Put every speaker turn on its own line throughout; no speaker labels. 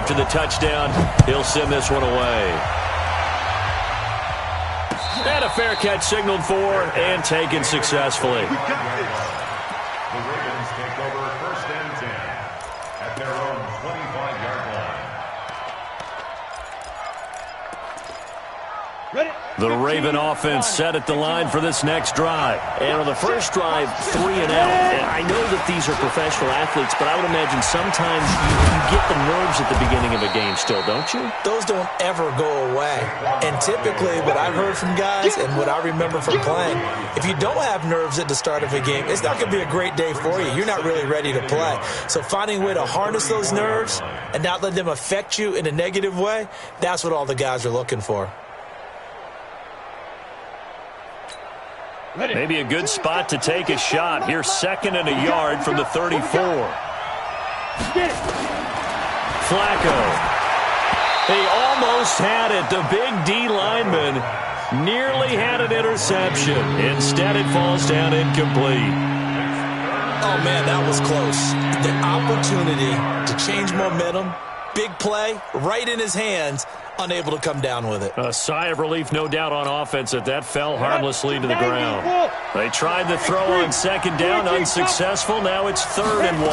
After the touchdown, he'll send this one away. And a fair catch signaled for and taken successfully.
The Ravens take over 1st and 10 at their own 25-yard line.
The Raven offense set at the line for this next drive.
And on the first drive, 3 and out. And I know that these are professional athletes, but I would imagine sometimes you get the nerves at the beginning of a game still, don't you?
Those don't ever go away. And typically what I've heard from guys and what I remember from playing, if you don't have nerves at the start of a game, it's not going to be a great day for you. You're not really ready to play. So finding a way to harness those nerves and not let them affect you in a negative way, that's what all the guys are looking for.
Maybe a good spot to take a shot. Here's 2nd and a yard from the 34. Flacco. He almost had it. The big D lineman nearly had an interception. Instead, it falls down incomplete.
Oh, man, that was close. The opportunity to change momentum, big play, right in his hands, unable to come down with it.
A sigh of relief, no doubt, on offense that fell harmlessly to the ground. They tried the throw on 2nd down, unsuccessful. Now it's 3rd and 1.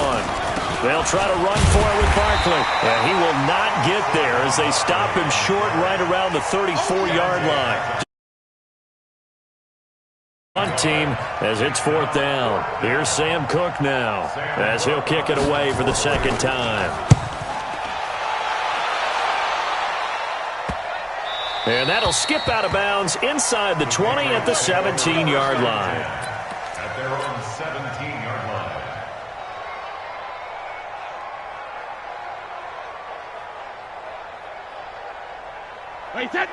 They'll try to run for it with Barkley. And he will not get there as they stop him short right around the 34-yard line. On team as it's 4th down. Here's Sam Cook now as he'll kick it away for the 2nd time. And that'll skip out of bounds inside the 20 at the 17-yard line.
At their own 17-yard line.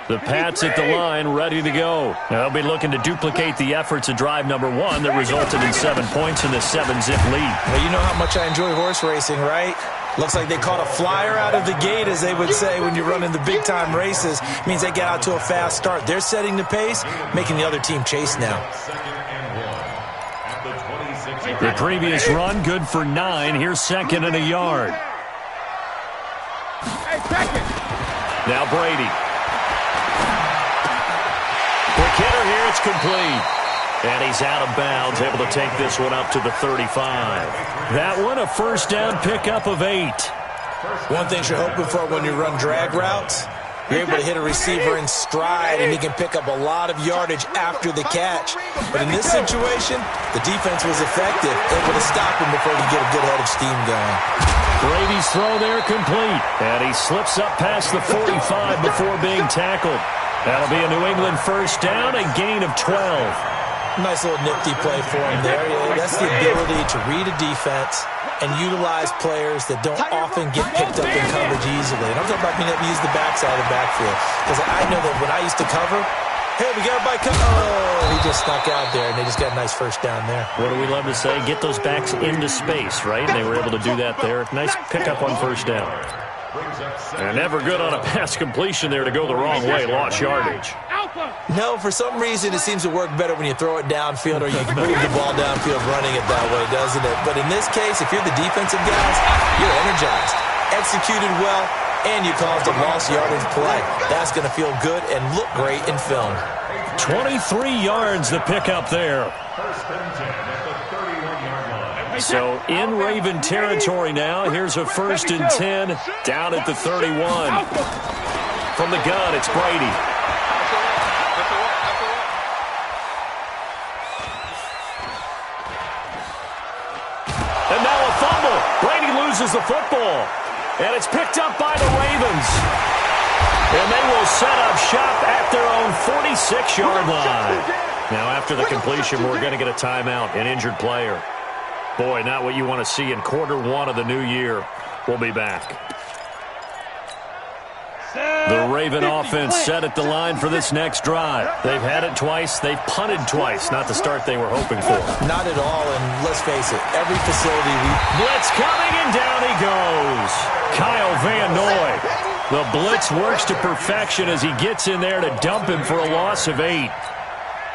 The Pats at the line, ready to go. They'll be looking to duplicate the efforts of drive number 1 that resulted in 7 points in the 7-zip lead.
Well, you know how much I enjoy horse racing, right? Looks like they caught a flyer out of the gate, as they would say when you're running the big-time races. Means they get out to a fast start. They're setting the pace, making the other team chase now.
The previous run, good for 9. Here's 2nd and a yard. Now Brady. Quick hitter here, it's complete. And he's out of bounds, able to take this one up to the 35. That one, a 1st down pickup of 8.
One thing you're hoping for when you run drag routes, you're able to hit a receiver in stride, and he can pick up a lot of yardage after the catch. But in this situation, the defense was effective, able to stop him before he could get a good head of steam going.
Brady's throw there complete. And he slips up past the 45 before being tackled. That'll be a New England 1st down, a gain of 12.
Nice little nifty play for him there. That's the ability to read a defense and utilize players that don't often get picked up in coverage easily. And I'm talking about being able to use the backside of the backfield. Because I know that when I used to cover, hey, we got everybody covered. Oh, he just snuck out there, and they just got a nice 1st down there.
What do we love to say? Get those backs into space, right? And they were able to do that there. Nice pickup on 1st down. And never good on a pass completion there to go the wrong way. Lost yardage.
No, for some reason it seems to work better when you throw it downfield or you can move the ball downfield running it that way, doesn't it? But in this case, if you're the defensive guys, you're energized, executed well, and you caused a lost yardage play. That's going to feel good and look great in film.
23 yards the pickup there.
1st and 10 at the 31-yard line.
So in Raven territory now. Here's a 1st and 10 down at the 31. From the gun, it's Brady. And now a fumble. Brady loses the football. And it's picked up by the Ravens. And they will set up shop at their own 46-yard line. Now after the completion, we're going to get a timeout, an injured player. Boy, not what you want to see in quarter 1 of the new year. We'll be back. The Raven offense set at the line for this next drive. They've had it twice. They've punted twice. Not the start they were hoping for.
Not at all, and let's face it, every facility
blitz coming, and down he goes. Kyle Van Noy. The blitz works to perfection as he gets in there to dump him for a loss of 8.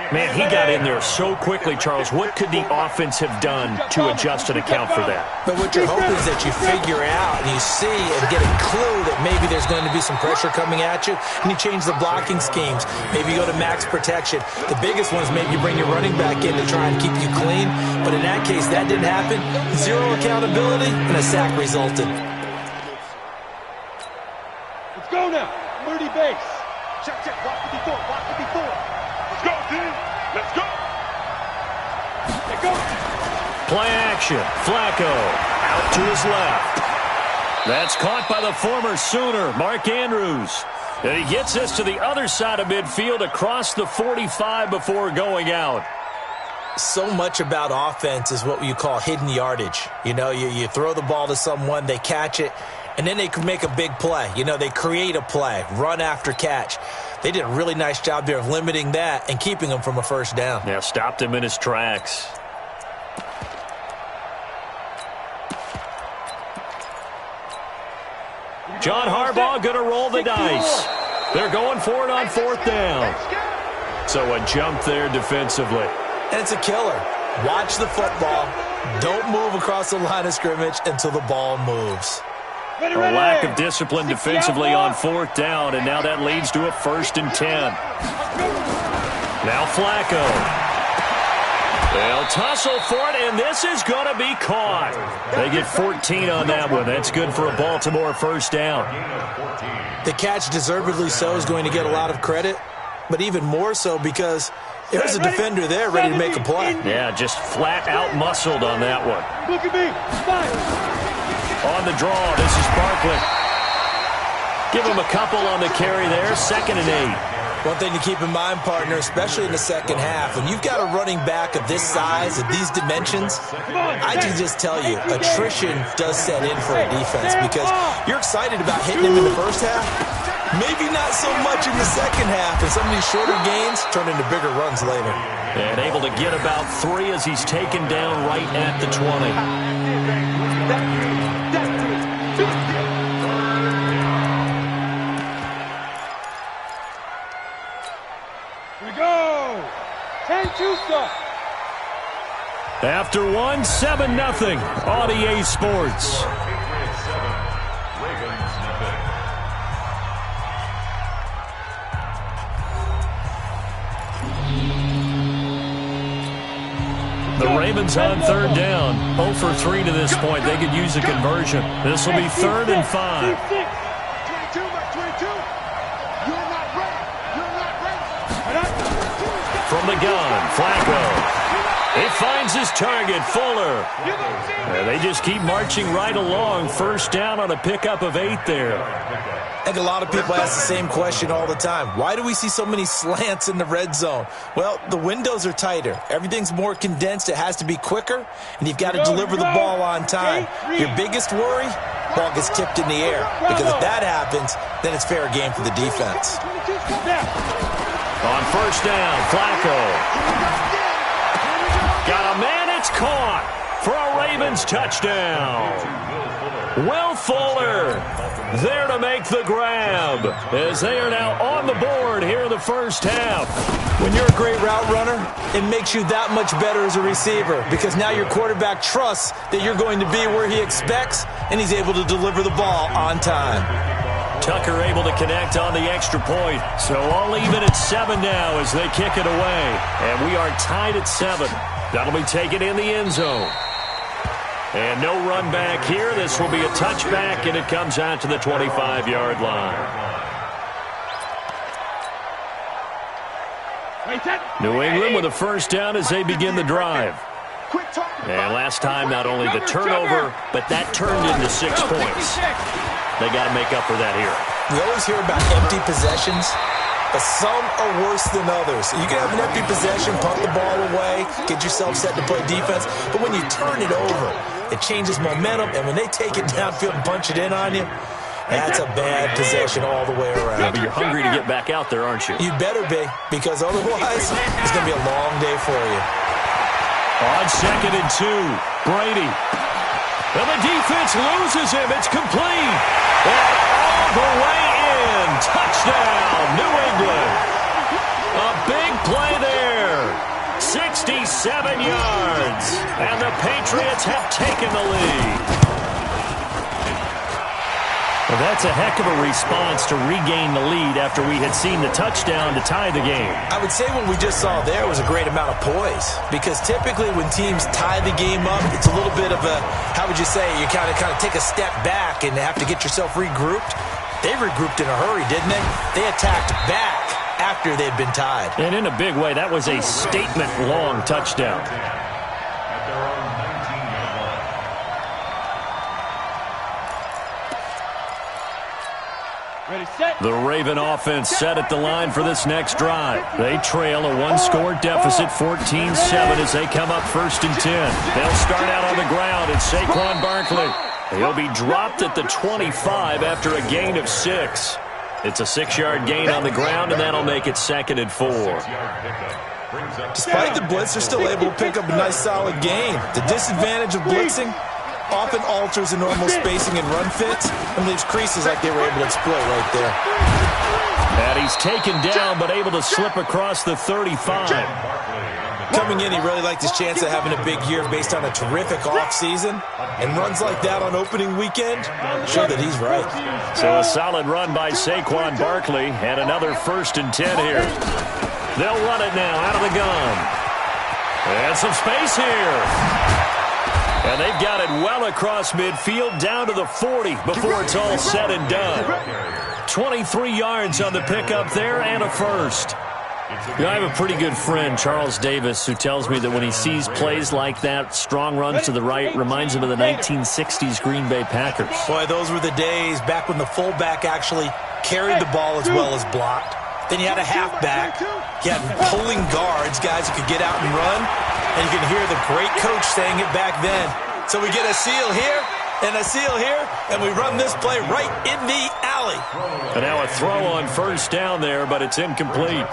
Man, he got in there so quickly, Charles. What could the offense have done to adjust and account for that?
But what you're hoping is that you figure out and you see and get a clue that maybe there's going to be some pressure coming at you, and you change the blocking schemes. Maybe you go to max protection. The biggest one is maybe you bring your running back in to try and keep you clean. But in that case, that didn't happen. Zero accountability, and a sack resulted.
Let's go now. Moody base. Check, check. Walk 54. Walk 54. Let's go, team. Let's go. Let's go.
Play action. Flacco out to his left. That's caught by the former Sooner, Mark Andrews. And he gets us to the other side of midfield across the 45 before going out.
So much about offense is what you call hidden yardage. You know, you throw the ball to someone, they catch it, and then they can make a big play. You know, they create a play, run after catch. They did a really nice job there of limiting that and keeping him from a first down.
Yeah, stopped him in his tracks. John Harbaugh going to roll the dice. They're going for it on fourth down. So a jump there defensively.
And it's a killer. Watch the football. Don't move across the line of scrimmage until the ball moves.
A lack of discipline defensively on fourth down, and now that leads to a 1st and 10. Now Flacco. They'll tussle for it, and this is going to be caught. They get 14 on that one. That's good for a Baltimore first down.
The catch, deservedly so, is going to get a lot of credit, but even more so because there's a defender there ready to make a play.
Yeah, just flat out muscled on that one.
Look at me. Fire.
On the draw, this is Barkley. Give him a couple on the carry there, 2nd and 8.
One thing to keep in mind, partner, especially in the second half, when you've got a running back of this size, of these dimensions, I can just tell you, attrition does set in for a defense because you're excited about hitting him in the first half, maybe not so much in the second half, and some of these shorter gains turn into bigger runs later.
And able to get about 3 as he's taken down right at the 20. After 1, 7-0 on EA Sports. The Ravens on 3rd down. 0 for 3 to this point. They could use a conversion. This will be 3rd and 5. From the gun, Flacco. He finds his target, Fuller. And they just keep marching right along. First down on a pickup of 8 there.
I think a lot of people ask the same question all the time. Why do we see so many slants in the red zone? Well, the windows are tighter. Everything's more condensed. It has to be quicker, and you've got to deliver the ball on time. Your biggest worry, ball gets tipped in the air. Because if that happens, then it's fair game for the defense.
On first down, Flacco. Got a man, it's caught for a Ravens touchdown. Will Fuller there to make the grab as they are now on the board here in the first half.
When you're a great route runner, it makes you that much better as a receiver because now your quarterback trusts that you're going to be where he expects and he's able to deliver the ball on time.
Tucker able to connect on the extra point. So all even at 7 now as they kick it away. And we are tied at 7. That'll be taken in the end zone. And no run back here. This will be a touchback, and it comes out to the 25-yard line. New England with a first down as they begin the drive. And last time, not only the turnover, but that turned into 6 points. They got to make up for that here.
We always hear about empty possessions, but some are worse than others. You can have an empty possession, punt the ball away, get yourself set to play defense, but when you turn it over, it changes momentum, and when they take it downfield and punch it in on you, that's a bad possession all the way around.
Yeah, but you're hungry to get back out there, aren't you?
You better be, because otherwise, it's going to be a long day for you.
On 2nd and 2, Brady. And the defense loses him. It's complete. And all the way in. Touchdown, New England. A big play there 67 yards. And the Patriots have taken the lead. Well, that's a heck of a response to regain the lead after we had seen the touchdown to tie the game.
I would say what we just saw there was a great amount of poise, because typically when teams tie the game up, it's a little bit of a, how would you say, you kind of take a step back and have to get yourself regrouped. They regrouped in a hurry, didn't they? They attacked back after they'd been tied.
And in a big way, that was a statement-long touchdown.
At their own 19-yard line.
Ready, set.
The Raven offense set at the line for this next drive. They trail a one-score deficit, 14-7, as they come up 1st and 10. They'll start out on the ground, and Saquon Barkley. He'll be dropped at the 25 after a gain of 6. It's a 6-yard gain on the ground, and that'll make it 2nd and 4.
Despite the blitz, they're still able to pick up a nice, solid gain. The disadvantage of blitzing often alters the normal spacing and run fits and leaves creases like they were able to exploit right there.
And he's taken down, but able to slip across the 35.
Coming in, he really liked his chance of having a big year based on a terrific offseason. And runs like that on opening weekend show that he's right.
So a solid run by Saquon Barkley, and another 1st and 10 here. They'll run it now out of the gun. And some space here. And they've got it well across midfield down to the 40 before it's all said and done. 23 yards on the pickup there and a first. You know, I have a pretty good friend, Charles Davis, who tells me that when he sees plays like that, strong runs to the right, reminds him of the 1960s Green Bay Packers.
Boy, those were the days back when the fullback actually carried the ball as well as blocked. Then you had a halfback. You had pulling guards, guys who could get out and run. And you can hear the great coach saying it back then. So we get a seal here and a seal here, and we run this play right in the alley.
And now a throw on 1st down there, but it's incomplete.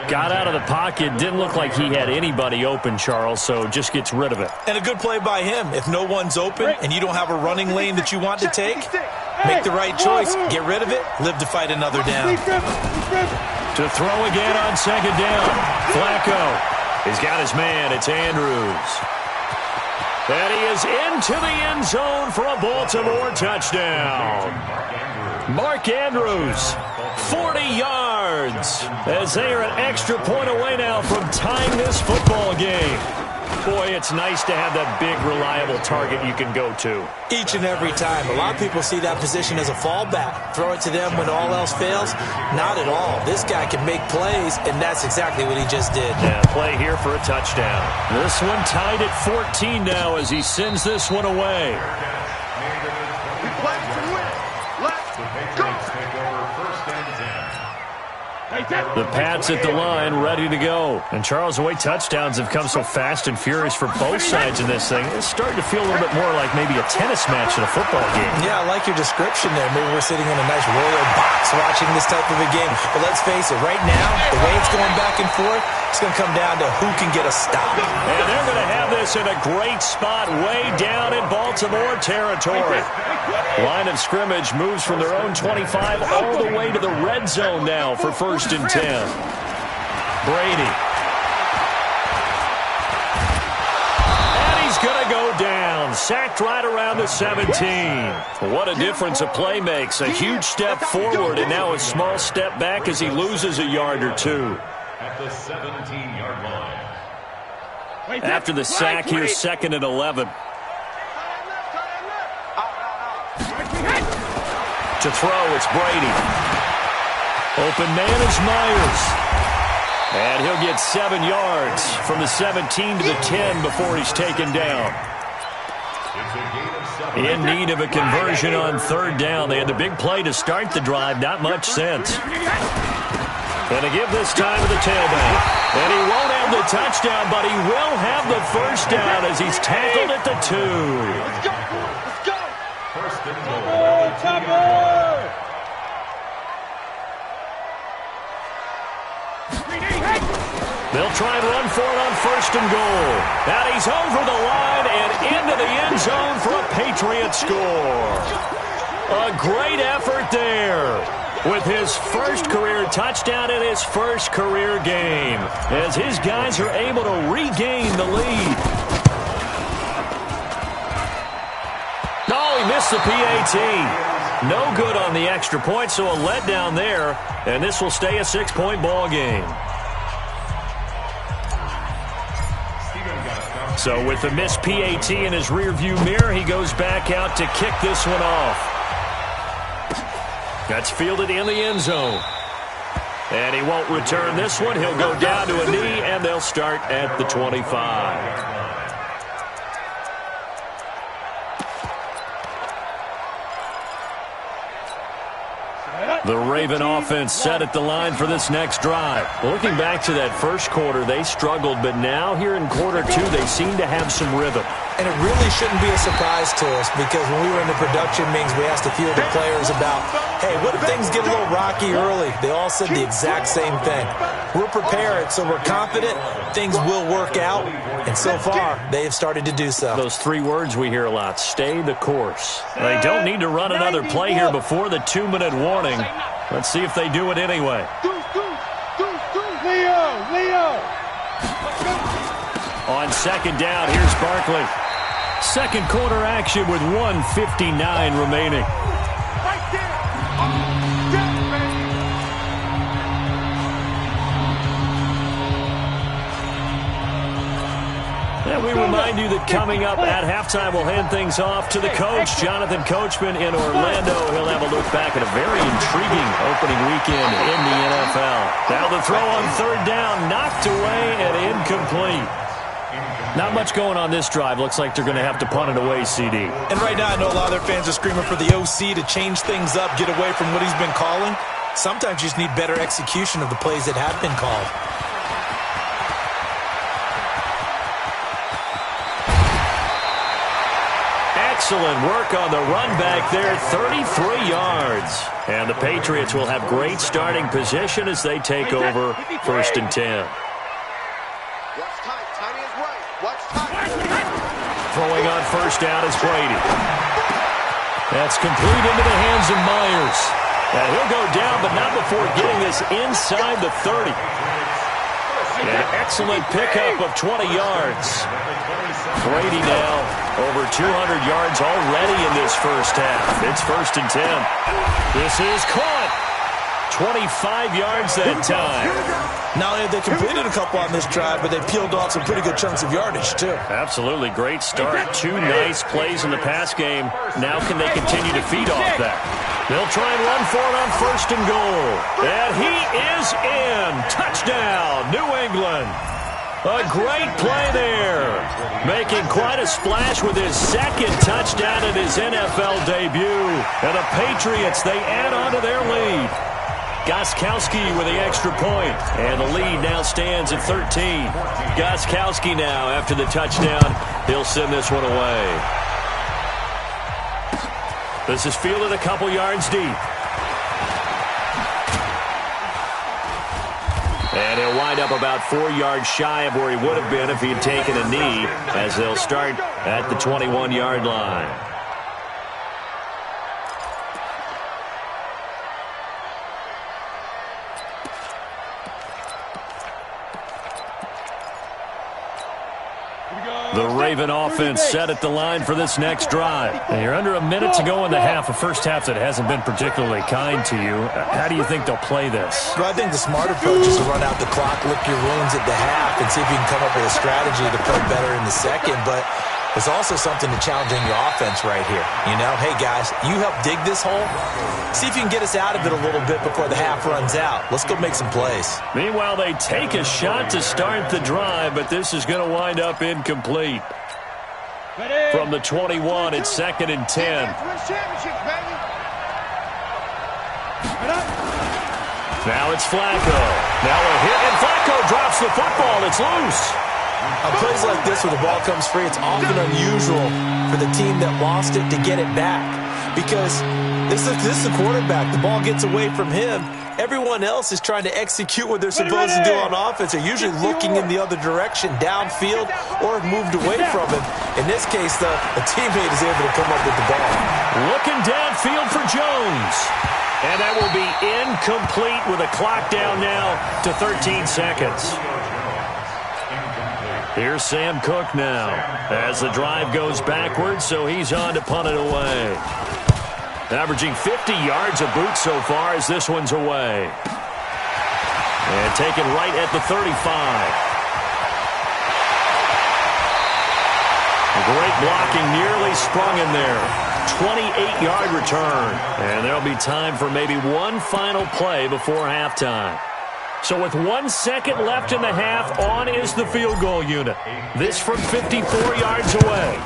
Got out of the pocket. Didn't look like he had anybody open, Charles, so just gets rid of it.
And a good play by him. If no one's open and you don't have a running lane that you want to take, make the right choice. Get rid of it. Live to fight another down.
To throw again on 2nd down. Flacco. He's got his man. It's Andrews. And he is into the end zone for a Baltimore touchdown. Mark Andrews, 40 yards, as they are an extra point away now from tying this football game. Boy, it's nice to have that big, reliable target you can go to.
Each and every time. A lot of people see that position as a fallback. Throw it to them when all else fails. Not at all. This guy can make plays, and that's exactly what he just did.
Yeah, play here for a touchdown. This one tied at 14 now as he sends this one away. The Pats at the line, ready to go. And Charles, the way touchdowns have come so fast and furious for both sides in this thing, it's starting to feel a little bit more like maybe a tennis match in a football game.
Yeah, I like your description there. Maybe we're sitting in a nice royal box watching this type of a game. But let's face it, right now, the way it's going back and forth, it's going to come down to who can get a stop.
And they're going to have this in a great spot way down in Baltimore territory. Line of scrimmage moves from their own 25 all the way to the red zone now for 1st and 10. Brady. And he's going to go down. Sacked right around the 17. What a difference a play makes. A huge step forward and now a small step back as he loses a yard or two.
At the 17-yard line.
After the sack, here's 2nd and 11. To throw, it's Brady. Open man is Myers. And he'll get 7 yards from the 17 to the 10 before he's taken down. In need of a conversion on 3rd down. They had the big play to start the drive. Not much sense. And to give this time to the tailback. And he won't have the touchdown, but he will have the 1st down as he's tackled at the 2.
Let's go. Let's go.
1st and goal.
They'll try and run for it on 1st and goal. And he's over the line and into the end zone for a Patriot score. A great effort there. with his first career touchdown in his first career game, as his guys are able to regain the lead. Oh, he missed the PAT. No good on the extra point, so a letdown there, and this will stay a 6-point ball game. So with the missed PAT in his rearview mirror, he goes back out to kick this one off. That's fielded in the end zone. And he won't return this one. He'll go down to a knee, and they'll start at the 25. The Raven offense set at the line for this next drive. Looking back to that first quarter, they struggled, but now here in quarter two, they seem to have some rhythm.
And it really shouldn't be a surprise to us, because when we were in the production meetings, we asked a few of the players about, hey, what if things get a little rocky early? They all said the exact same thing. We're prepared, so we're confident things will work out, and so far, they have started to do so.
Those three words we hear a lot: stay the course. They don't need to run another play here before the 2-minute warning. Let's see if they do it anyway.
Leo!
On second down, here's Barkley. Second quarter action with 1:59 remaining.
Right there!
And we remind you that coming up at halftime, we'll hand things off to the coach, Jonathan Coachman in Orlando. He'll have a look back at a very intriguing opening weekend in the NFL. Now the throw on third down, knocked away and incomplete. Not much going on this drive. Looks like they're going to have to punt it away, CD.
And right now, I know a lot of their fans are screaming for the OC to change things up, get away from what he's been calling. Sometimes you just need better execution of the plays that have been called.
Excellent work on the run back there, 33 yards. And the Patriots will have great starting position as they take over 1st and 10. Throwing on first down is Brady. That's complete into the hands of Myers. And he'll go down, but not before getting this inside the 30. An excellent pickup of 20 yards. Brady now over 200 yards already in this first half. It's 1st and 10. This is caught. 25 yards that time.
Not only have they completed a couple on this drive, but they peeled off some pretty good chunks of yardage, too.
Absolutely. Great start. 2 nice plays in the pass game. Now can they continue to feed off that? They'll try and run for it on 1st and goal. And he is in. Touchdown, New England. A great play there. Making quite a splash with his second touchdown in his NFL debut. And the Patriots, they add on to their lead. Gostkowski with the extra point, and the lead now stands at 13. Gostkowski now, after the touchdown, he'll send this one away. This is fielded a couple yards deep. And he'll wind up about 4 yards shy of where he would have been if he had taken a knee, as they'll start at the 21-yard line. The Raven offense set at the line for this next drive. And you're under a minute to go in the half, a first half that hasn't been particularly kind to you. How do you think they'll play this?
Well, I think the smart approach is to run out the clock, lick your wounds at the half, and see if you can come up with a strategy to play better in the second. But there's also something to challenging your offense right here. You know, hey, guys, you help dig this hole. See if you can get us out of it a little bit before the half runs out. Let's go make some plays.
Meanwhile, they take a shot to start the drive, but this is going to wind up incomplete. From the 21, it's 2nd and 10. Now it's Flacco. Now a hit, and Flacco drops the football. It's loose.
On plays like this where the ball comes free, it's often unusual for the team that lost it to get it back. Because this is the quarterback. The ball gets away from him. Everyone else is trying to execute what they're supposed to do on offense. They're usually looking in the other direction, downfield, or moved away from him. In this case, though, a teammate is able to come up with the ball.
Looking downfield for Jones. And that will be incomplete with a clock down now to 13 seconds. Here's Sam Cook now as the drive goes backwards, so he's on to punt it away. Averaging 50 yards a boot so far as this one's away. And taken right at the 35. Great blocking, nearly sprung in there. 28-yard return. And there'll be time for maybe one final play before halftime. So with 1 second left in the half, on is the field goal unit. This from 54 yards away.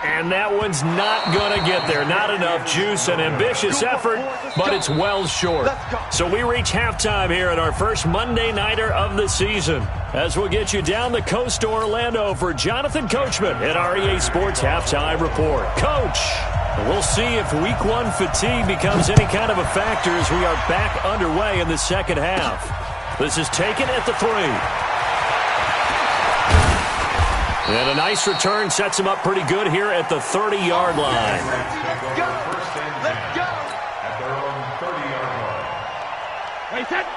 And that one's not going to get there. Not enough juice, an ambitious effort, but it's well short. So we reach halftime here at our first Monday Nighter of the season, as we'll get you down the coast to Orlando for Jonathan Coachman at our EA Sports Halftime Report. Coach, we'll see if Week 1 fatigue becomes any kind of a factor as we are back underway in the second half. This is taken at the 3. And a nice return sets him up pretty good here at the 30-yard line.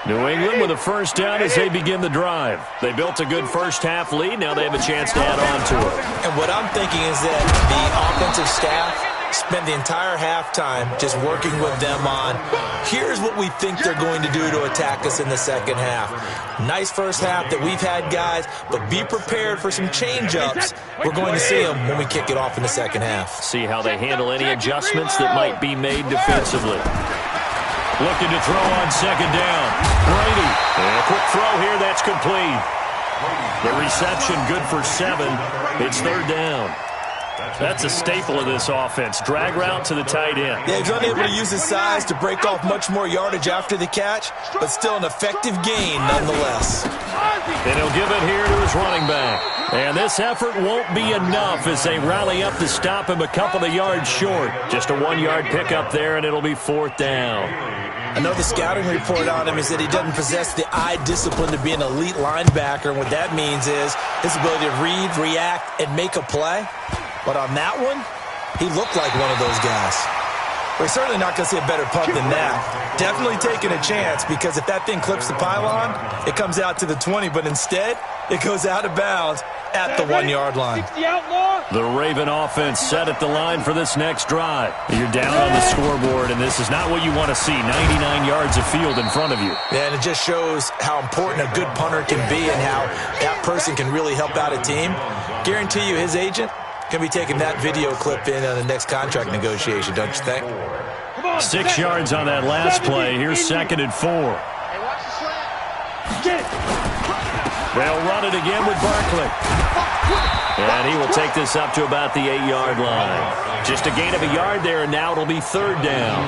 New England with a first down as they begin the drive. They built a good first-half lead. Now they have a chance to add on to it.
And what I'm thinking is that the offensive staff spent the entire halftime just working with them on, here's what we think they're going to do to attack us in the second half. Nice first half that we've had, guys, but be prepared for some change-ups. We're going to see them when we kick it off in the second half.
See how they handle any adjustments that might be made defensively. Looking to throw on second down. Brady. And a quick throw here, that's complete. The reception good for 7. It's third down. That's a staple of this offense. Drag route to the tight end.
Yeah, he's unable to use his size to break off much more yardage after the catch, but still an effective gain nonetheless.
And he'll give it here to his running back. And this effort won't be enough as they rally up to stop him a couple of yards short. Just a 1-yard pickup there, and it'll be fourth down.
I know the scouting report on him is that he doesn't possess the eye discipline to be an elite linebacker, and what that means is his ability to read, react, and make a play. But on that one, he looked like one of those guys. We're certainly not going to see a better punt than that. Definitely taking a chance, because if that thing clips the pylon, it comes out to the 20, but instead, it goes out of bounds at the 1-yard line.
The Raven offense set at the line for this next drive. You're down on the scoreboard, and this is not what you want to see. 99 yards of field in front of you.
Yeah, and it just shows how important a good punter can be and how that person can really help out a team. Guarantee you his agent can be taking that video clip in on the next contract negotiation, don't you think?
6 yards on that last play. Here's second and 4. They'll run it again with Barkley. And he will take this up to about the 8-yard line. Just a gain of a yard there, and now it'll be third down.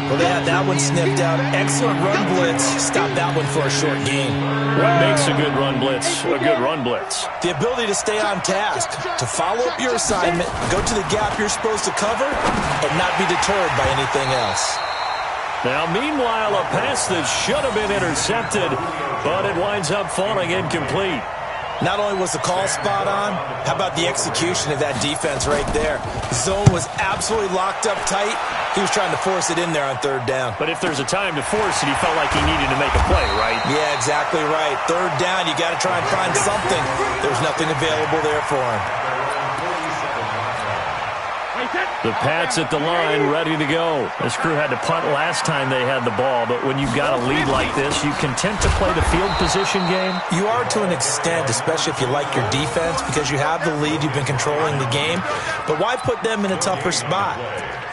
Well, they had that one sniffed out. Excellent run blitz. Stop that one for a short gain.
What makes a good run blitz a good run blitz?
The ability to stay on task, to follow up your assignment, go to the gap you're supposed to cover, and not be deterred by anything else.
Now, meanwhile, a pass that should have been intercepted, but it winds up falling incomplete.
Not only was the call spot on, how about the execution of that defense right there? The zone was absolutely locked up tight. He was trying to force it in there on third down.
But if there's a time to force it, he felt like he needed to make a play, right?
Yeah, exactly right. Third down, you got to try and find something. There's nothing available there for him.
The Pats at the line, ready to go. This crew had to punt last time they had the ball, but when you've got a lead like this, you content to play the field position game?
You are to an extent, especially if you like your defense, because you have the lead, you've been controlling the game. But why put them in a tougher spot?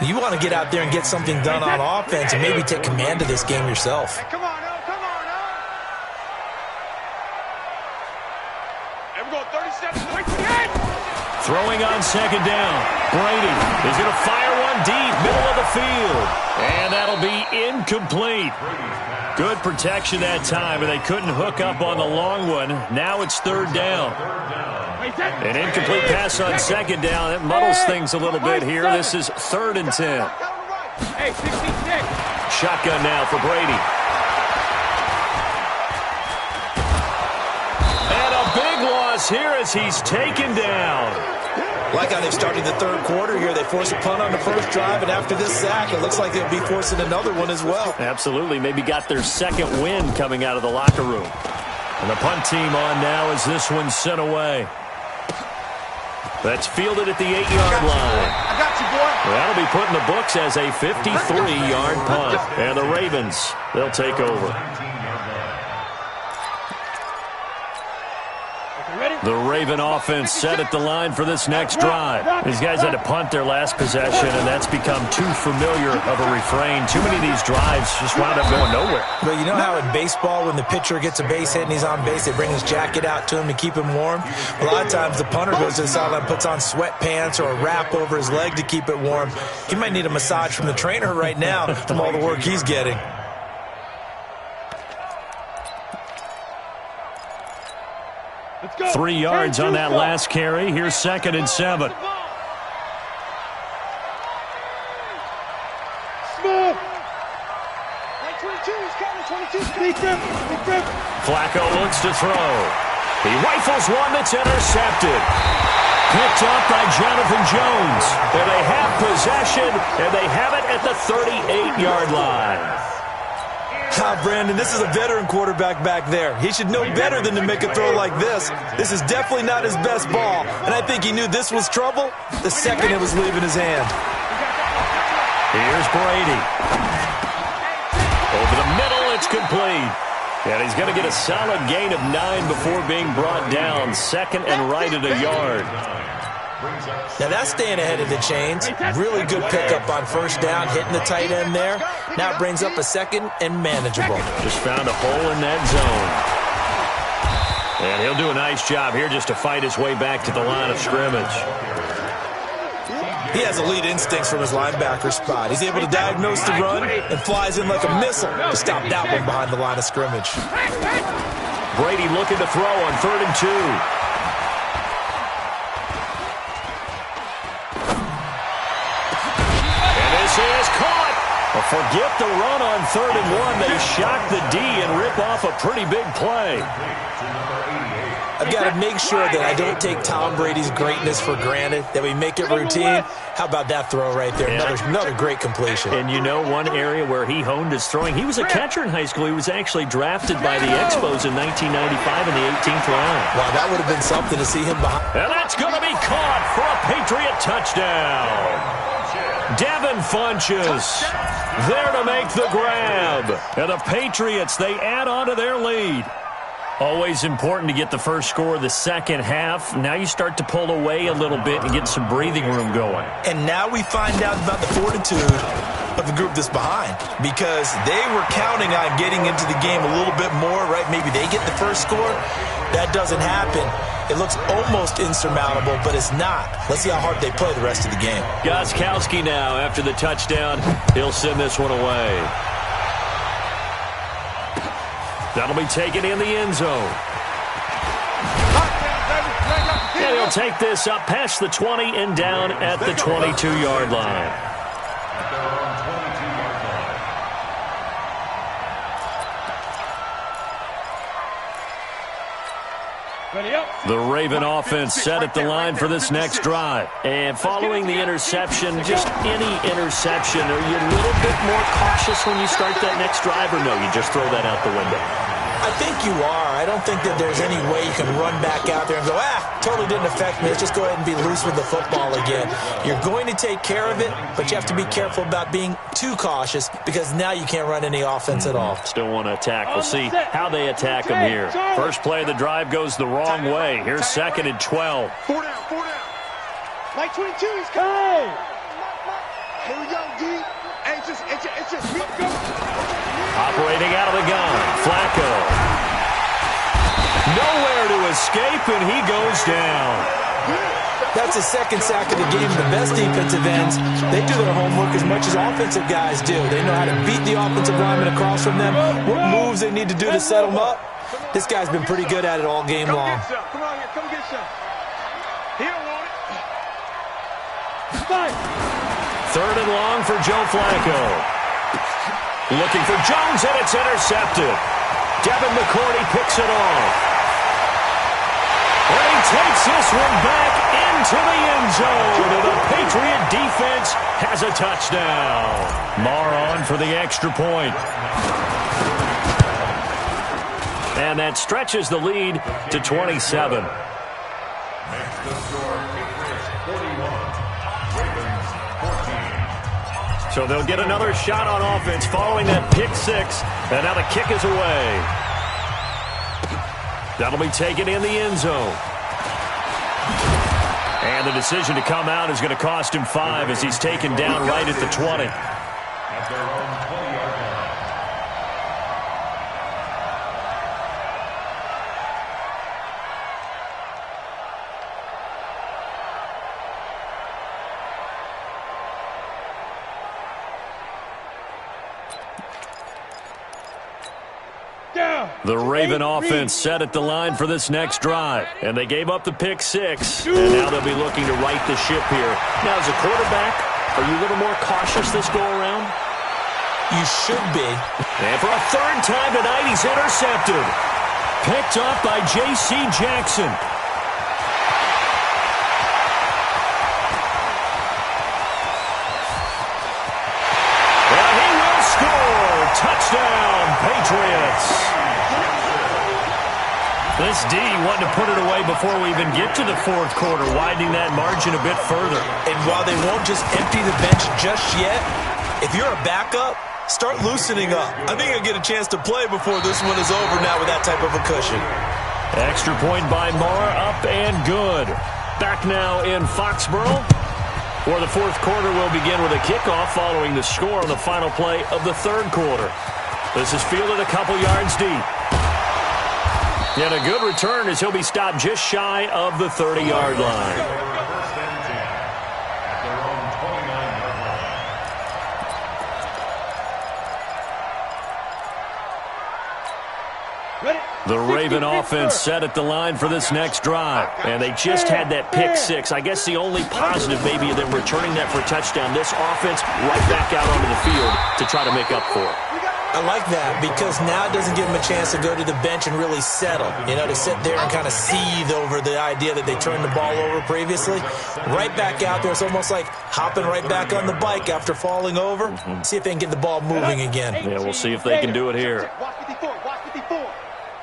You want to get out there and get something done on offense and maybe take command of this game yourself.
Hey, come on now, come on now. And we're going 37 points again.
Throwing on second down. Brady is going to fire one deep, middle of the field. And that'll be incomplete. Good protection that time, and they couldn't hook up on the long one. Now it's third down. An incomplete pass on second down. It muddles things a little bit here. This is third and 10.
Hey, 66.
Shotgun now for Brady. And a big loss here as he's taken down.
Like how they've started the third quarter here. They force a punt on the first drive, and after this sack, it looks like they'll be forcing another one as well.
Absolutely. Maybe got their second win coming out of the locker room. And the punt team on now as this one's sent away. That's fielded at the 8-yard line.
I got you, boy.
That'll be put in the books as a 53-yard punt. And the Ravens, they'll take over. The Raven offense set at the line for this next drive. These guys had to punt their last possession, and that's become too familiar of a refrain. Too many of these drives just wound up going nowhere.
But you know how in baseball, when the pitcher gets a base hit and he's on base, they bring his jacket out to him to keep him warm? A lot of times the punter goes to the sideline, puts on sweatpants or a wrap over his leg to keep it warm. He might need a massage from the trainer right now from all the work he's getting.
3 yards on that last carry. Here's 2nd and 7.
Smooth.
Flacco looks to throw. He rifles one that's intercepted. Picked up by Jonathan Jones. And they have possession, and they have it at the 38-yard line.
Brandon, this is a veteran quarterback back there. He should know better than to make a throw like this. This is definitely not his best ball, and I think he knew this was trouble the second it was leaving his hand.
Here's Brady. Over the middle, it's complete. And he's going to get a solid gain of 9 before being brought down. 2nd and right at a yard.
Now that's staying ahead of the chains. Really good pickup on first down, hitting the tight end there. Now it brings up a 2nd and manageable.
Just found a hole in that zone. And he'll do a nice job here just to fight his way back to the line of scrimmage.
He has elite instincts from his linebacker spot. He's able to diagnose the run and flies in like a missile to stop that one behind the line of scrimmage.
Brady looking to throw on 3rd and 2. Is caught. Well, forget the run on 3rd and 1. They shock the D and rip off a pretty big play.
I've got to make sure that I don't take Tom Brady's greatness for granted, that we make it routine. How about that throw right there? Another great completion.
And you know one area where he honed his throwing? He was a catcher in high school. He was actually drafted by the Expos in 1995 in the 18th round.
Wow, that would have been something to see him behind.
And that's going to be caught for a Patriot touchdown. Devin Funchess there to make the grab. And the Patriots, they add on to their lead. Always important to get the first score of the second half. Now you start to pull away a little bit and get some breathing room going.
And now we find out about the fortitude of the group that's behind, because they were counting on getting into the game a little bit more, right? Maybe they get the first score. That doesn't happen. It looks almost insurmountable, but it's not. Let's see how hard they play the rest of the game.
Gostkowski now, after the touchdown, he'll send this one away. That'll be taken in the end zone. And he'll take this up past the 20 and down at the 22-yard line. The Raven offense set at the line for this next drive. And following the interception, just any interception, are you a little bit more cautious when you start that next drive, or no, you just throw that out the window?
I think you are. I don't think that there's any way you can run back out there and go, totally didn't affect me. Let's just go ahead and be loose with the football again. You're going to take care of it, but you have to be careful about being too cautious, because now you can't run any offense at all.
Still want to attack. We'll see how they attack them here. First play of the drive goes the wrong way. Here's 2nd and 12.
4 down. Mike 22 is coming. Here we go, D. Hey, it's just go.
Operating out of the gun, Flacco. Nowhere to escape, and he goes down.
That's the second sack of the game. The best defensive ends, they do their homework as much as offensive guys do. They know how to beat the offensive lineman across from them, what moves they need to do to set them up. This guy's been pretty good at it all game long.
Come on here, come get some. He don't want it. Fight.
3rd and long for Joe Flacco. Looking for Jones, and it's intercepted. Devin McCourty picks it off. And he takes this one back into the end zone. And the Patriot defense has a touchdown. Marr on for the extra point. And that stretches the lead to 27.
Makes the score Patriots 41, Ravens 14.
So they'll get another shot on offense following that pick six. And now the kick is away. That'll be taken in the end zone. And the decision to come out is going to cost him 5 as he's taken down right at the 20.
At their own 20-yard line.
The Raven offense set at the line for this next drive. And they gave up the pick six. And now they'll be looking to right the ship here. Now, as a quarterback, are you a little more cautious this go-around?
You should be.
And for a third time tonight, he's intercepted. Picked up by J.C. Jackson. And he will score. Touchdown, Patriots. This D wanting to put it away before we even get to the fourth quarter, widening that margin a bit further.
And while they won't just empty the bench just yet, if you're a backup, start loosening up. I think you'll get a chance to play before this one is over now with that type of a cushion.
Extra point by Marr, up and good. Back now in Foxborough, where the fourth quarter will begin with a kickoff following the score on the final play of the third quarter. This is fielded a couple yards deep. And a good return as he'll be stopped just shy of the 30-yard line.
First and 10 at their own 29-yard line.
The Raven offense set at the line for this next drive. And they just had that pick six. I guess the only positive maybe of them returning that for a touchdown. This offense right back out onto the field to try to make up for it.
I like that because now it doesn't give them a chance to go to the bench and really settle, to sit there and kind of seethe over the idea that they turned the ball over previously. Right back out there. It's almost like hopping right back on the bike after falling over. See if they can get the ball moving again.
Yeah, we'll see if they can do it here.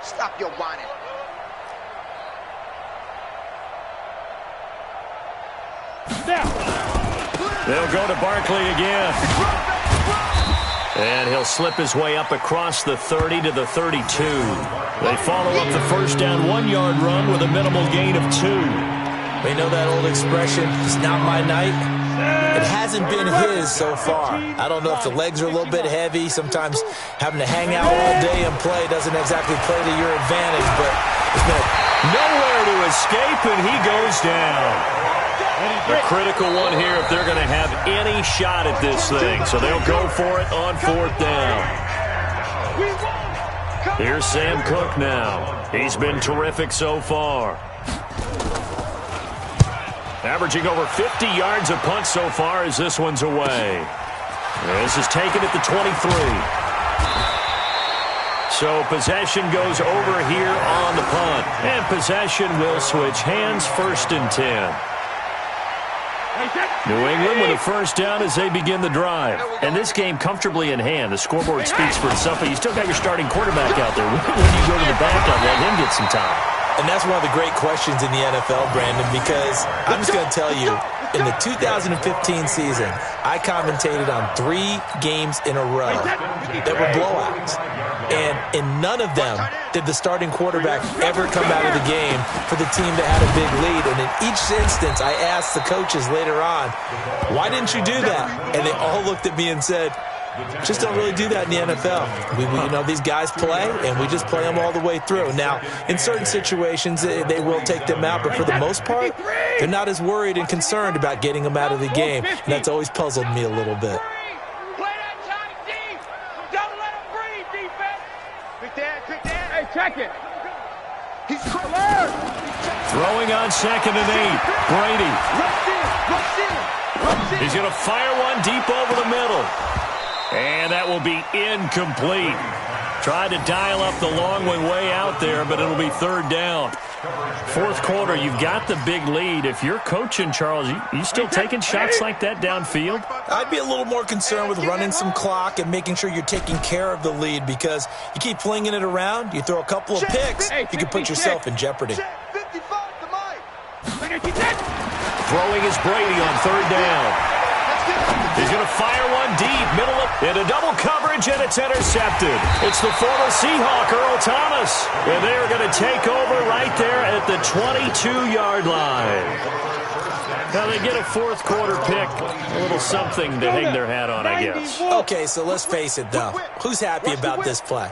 Stop your whining.
They'll go to Barkley again. And he'll slip his way up across the 30 to the 32. They follow up the first down 1-yard run with a minimal gain of 2.
We know that old expression, it's not my night. It hasn't been his so far. I don't know if the legs are a little bit heavy. Sometimes having to hang out all day and play doesn't exactly play to your advantage, but it's been
nowhere to escape, and he goes down. The critical one here if they're going to have any shot at this thing. So they'll go for it on fourth down. Here's Sam Cook now. He's been terrific so far. Averaging over 50 yards a punt so far as this one's away. This is taken at the 23. So possession goes over here on the punt. And possession will switch hands, first and 10. New England with a first down as they begin the drive. And this game comfortably in hand. The scoreboard speaks for itself, but you still got your starting quarterback out there. When you go to the backup, let him get some time.
And that's one of the great questions in the NFL, Brandon, because I'm just going to tell you, in the 2015 season, I commentated on 3 games in a row that were blowouts. And in none of them did the starting quarterback ever come out of the game for the team that had a big lead. And in each instance, I asked the coaches later on, why didn't you do that? And they all looked at me and said, just don't really do that in the NFL. These guys play, and we just play them all the way through. Now, in certain situations, they will take them out, but for the most part, they're not as worried and concerned about getting them out of the game, and that's always puzzled me a little bit.
Check it.
He's
throwing on 2nd and 8. Brady. He's going to fire one deep over the middle. And that will be incomplete. Tried to dial up the long one way out there, but it'll be third down. Fourth quarter, you've got the big lead. If you're coaching, Charles, you still taking shots like that downfield?
I'd be a little more concerned with running some clock and making sure you're taking care of the lead, because you keep flinging it around, you throw a couple of picks, you can put yourself in jeopardy.
Throwing is Brady on third down. He's going to fire one deep, middle of, into double coverage, and it's intercepted. It's the former Seahawk, Earl Thomas. And they are going to take over right there at the 22-yard line. Now they get a fourth quarter pick, a little something to hang their hat on, I guess.
Okay, so let's face it, though. Who's happy about this play?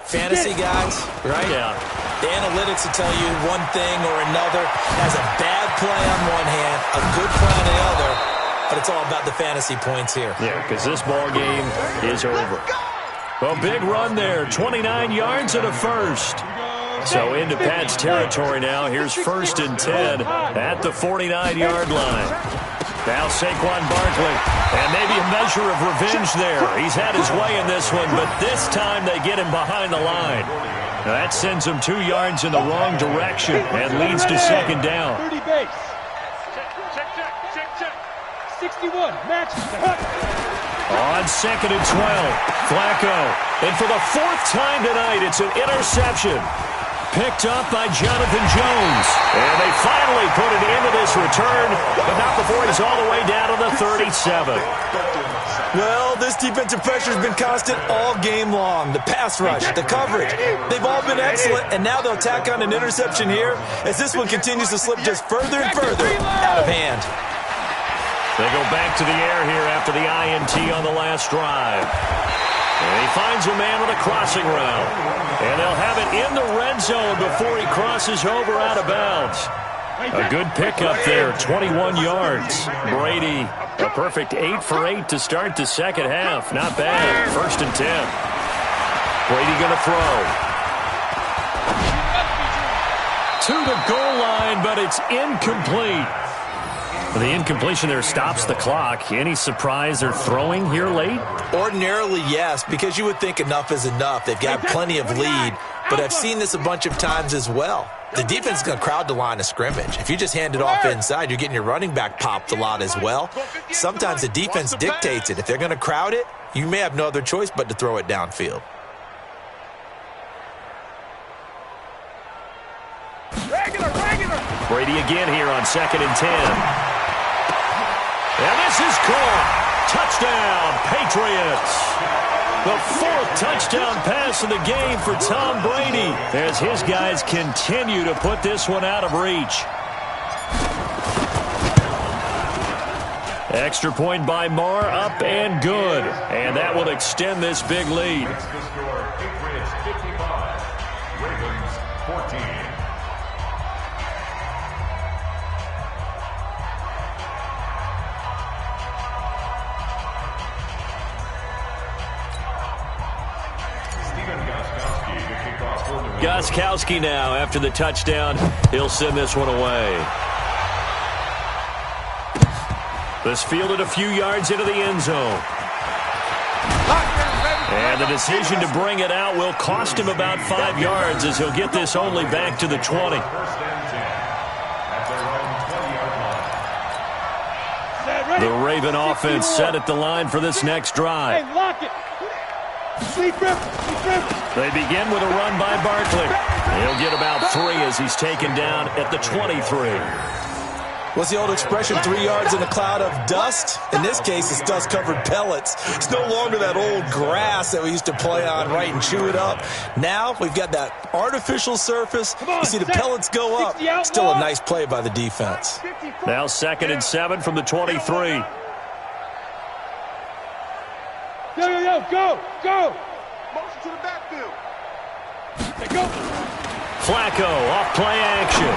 Fantasy guys, right?
Yeah.
The analytics will tell you one thing or another. Has a bad play on one hand, a good play on the other, but it's all about the fantasy points here.
Yeah, because this ball game is over. Well, big run there, 29 yards and a first. So into Pat's territory now. Here's 1st and 10 at the 49-yard line. Now Saquon Barkley, and maybe a measure of revenge there. He's had his way in this one, but this time they get him behind the line. Now that sends him 2 yards in the wrong direction and leads to second down.
30 base. Check. 61, match.
On 2nd and 12, Flacco. And for the 4th time tonight, it's an interception. Picked up by Jonathan Jones. And they finally put it into this return, but not before he's all the way down to the 37.
Well, this defensive pressure has been constant all game long. The pass rush, the coverage, they've all been excellent, and now they'll tack on an interception here as this one continues to slip just further and further out of hand.
They go back to the air here after the INT on the last drive. And he finds a man with a crossing route. And they'll have it in the red zone before he crosses over out of bounds. A good pickup there, 21 yards. Brady, a perfect 8 for 8 to start the second half. Not bad. 1st and 10. Brady going to throw. To the goal line, but it's incomplete. The incompletion there stops the clock. Any surprise they're throwing here late?
Ordinarily, yes, because you would think enough is enough. They've got plenty of lead, but I've seen this a bunch of times as well. The defense is going to crowd the line of scrimmage. If you just hand it off inside, you're getting your running back popped a lot as well. Sometimes the defense dictates it. If they're going to crowd it, you may have no other choice but to throw it downfield.
Brady again here on 2nd and 10. And this is caught. Touchdown, Patriots. The 4th touchdown pass of the game for Tom Brady as his guys continue to put this one out of reach. Extra point by Marr, up and good. And that will extend this big lead.
Makes the score Patriots 55, Ravens 14.
Gostkowski now after the touchdown. He'll send this one away. This fielded a few yards into the end zone. And the decision to bring it out will cost him about 5 yards as he'll get this only back to the 20. The Raven offense set at the line for this next drive.
Hey, lock it. Sleep rip.
They begin with a run by Barkley. He'll get about 3 as he's taken down at the 23.
What's the old expression, 3 yards in a cloud of dust? In this case, it's dust-covered pellets. It's no longer that old grass that we used to play on, right, and chew it up. Now we've got that artificial surface. You see the pellets go up. Still a nice play by the defense.
Now 2nd and 7 from the 23.
Go.
Motion to the backfield.
Go.
Flacco off play action.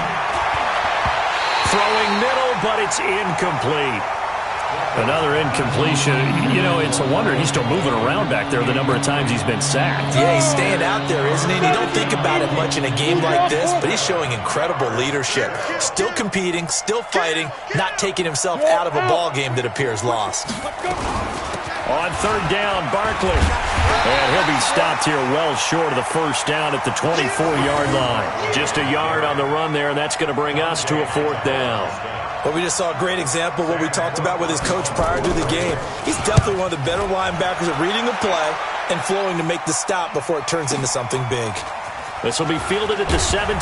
Throwing middle, but it's incomplete. Another incompletion. You know, it's a wonder he's still moving around back there the number of times he's been sacked.
Yeah, he's staying out there, isn't he? And you don't think about it much in a game like this, but he's showing incredible leadership. Still competing, still fighting, not taking himself out of a ball game that appears lost.
On 3rd down, Barkley. And he'll be stopped here well short of the first down at the 24-yard line. Just a yard on the run there, and that's going to bring us to a 4th down.
Well, we just saw a great example of what we talked about with his coach prior to the game. He's definitely one of the better linebackers at reading a play and flowing to make the stop before it turns into something big.
This will be fielded at the 17.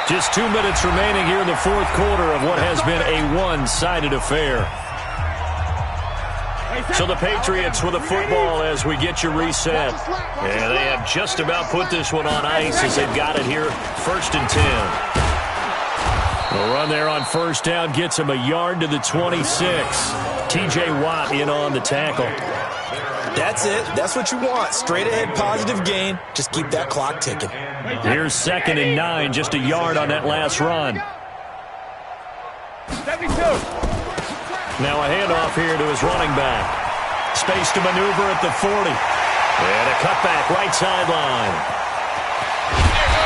Just 2 minutes remaining here in the 4th quarter of what has been a one-sided affair. So the Patriots with the football as we get you reset. And they have just about put this one on ice as they've got it here, 1st and 10. The run there on 1st down gets him a yard to the 26. T.J. Watt in on the tackle.
That's it. That's what you want. Straight ahead positive gain. Just keep that clock ticking.
Here's 2nd and 9, just a yard on that last run.
72.
Now a handoff here to his running back. Space to maneuver at the 40. And a cutback right sideline.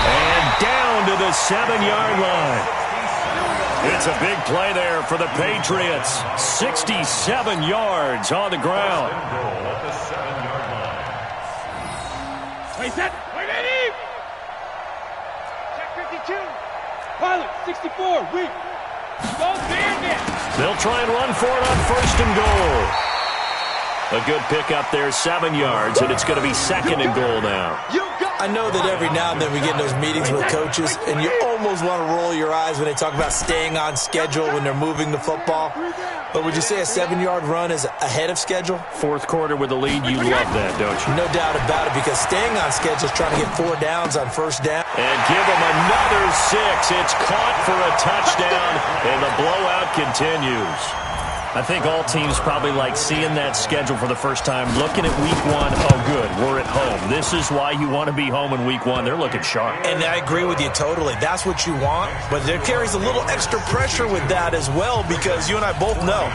And down to the 7-yard line. It's a big play there for the Patriots. 67 yards on the ground.
Wait, set. Wait, ready. Check 52. Pilot, 64. Weak. Go bandit.
They'll try and run for it on 1st and goal. A good pickup there, 7 yards, and it's going to be 2nd and goal now.
I know that every now and then we get in those meetings with coaches, and you almost want to roll your eyes when they talk about staying on schedule when they're moving the football. But would you say a 7-yard run is ahead of schedule?
4th quarter with the lead, you love that, don't you?
No doubt about it, because staying on schedule is trying to get 4 downs on 1st down.
And give them another 6. It's caught for a touchdown, and the blowout continues. I think all teams probably like seeing that schedule for the first time, looking at week 1. Oh, good, we're at home. This is why you want to be home in week 1. They're looking sharp.
And I agree with you totally. That's what you want. But there carries a little extra pressure with that as well, because you and I both know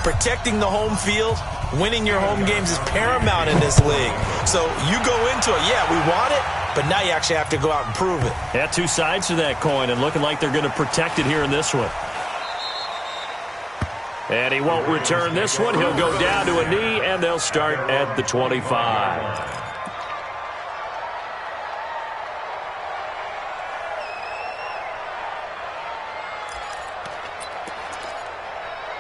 protecting the home field, winning your home games is paramount in this league. So you go into it, yeah, we want it, but now you actually have to go out and prove it.
Yeah, 2 sides to that coin, and looking like they're going to protect it here in this one. And he won't return this one. He'll go down to a knee, and they'll start at the 25.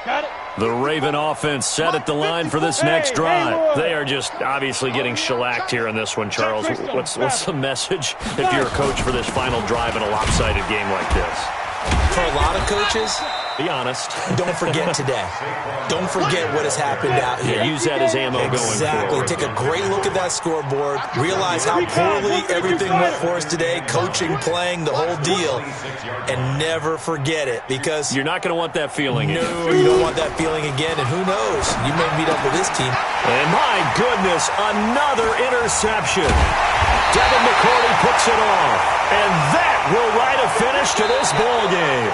Got it.
The Raven offense set at the line for this next drive. They are just obviously getting shellacked here in this one, Charles. What's the message if you're a coach for this final drive in a lopsided game like this?
For a lot of coaches,
be honest.
Don't forget today. Don't forget what has happened out here.
Yeah, use that as ammo going forward.
Exactly. Take a great look at that scoreboard. Realize how poorly everything went for us today. Coaching, playing, the whole deal. And never forget it, because
you're not going to want that feeling again.
No, you don't want that feeling again. And who knows? You may meet up with this team.
And my goodness, another interception. Devin McCourty picks it off. And that will write a finish to this ball game.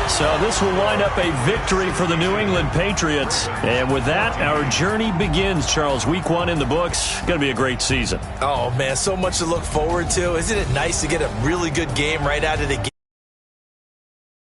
So this will wind up a victory for the New England Patriots. And with that, our journey begins, Charles. Week 1 in the books. Going to be a great season.
Oh, man, so much to look forward to. Isn't it nice to get a really good game right out of the gate?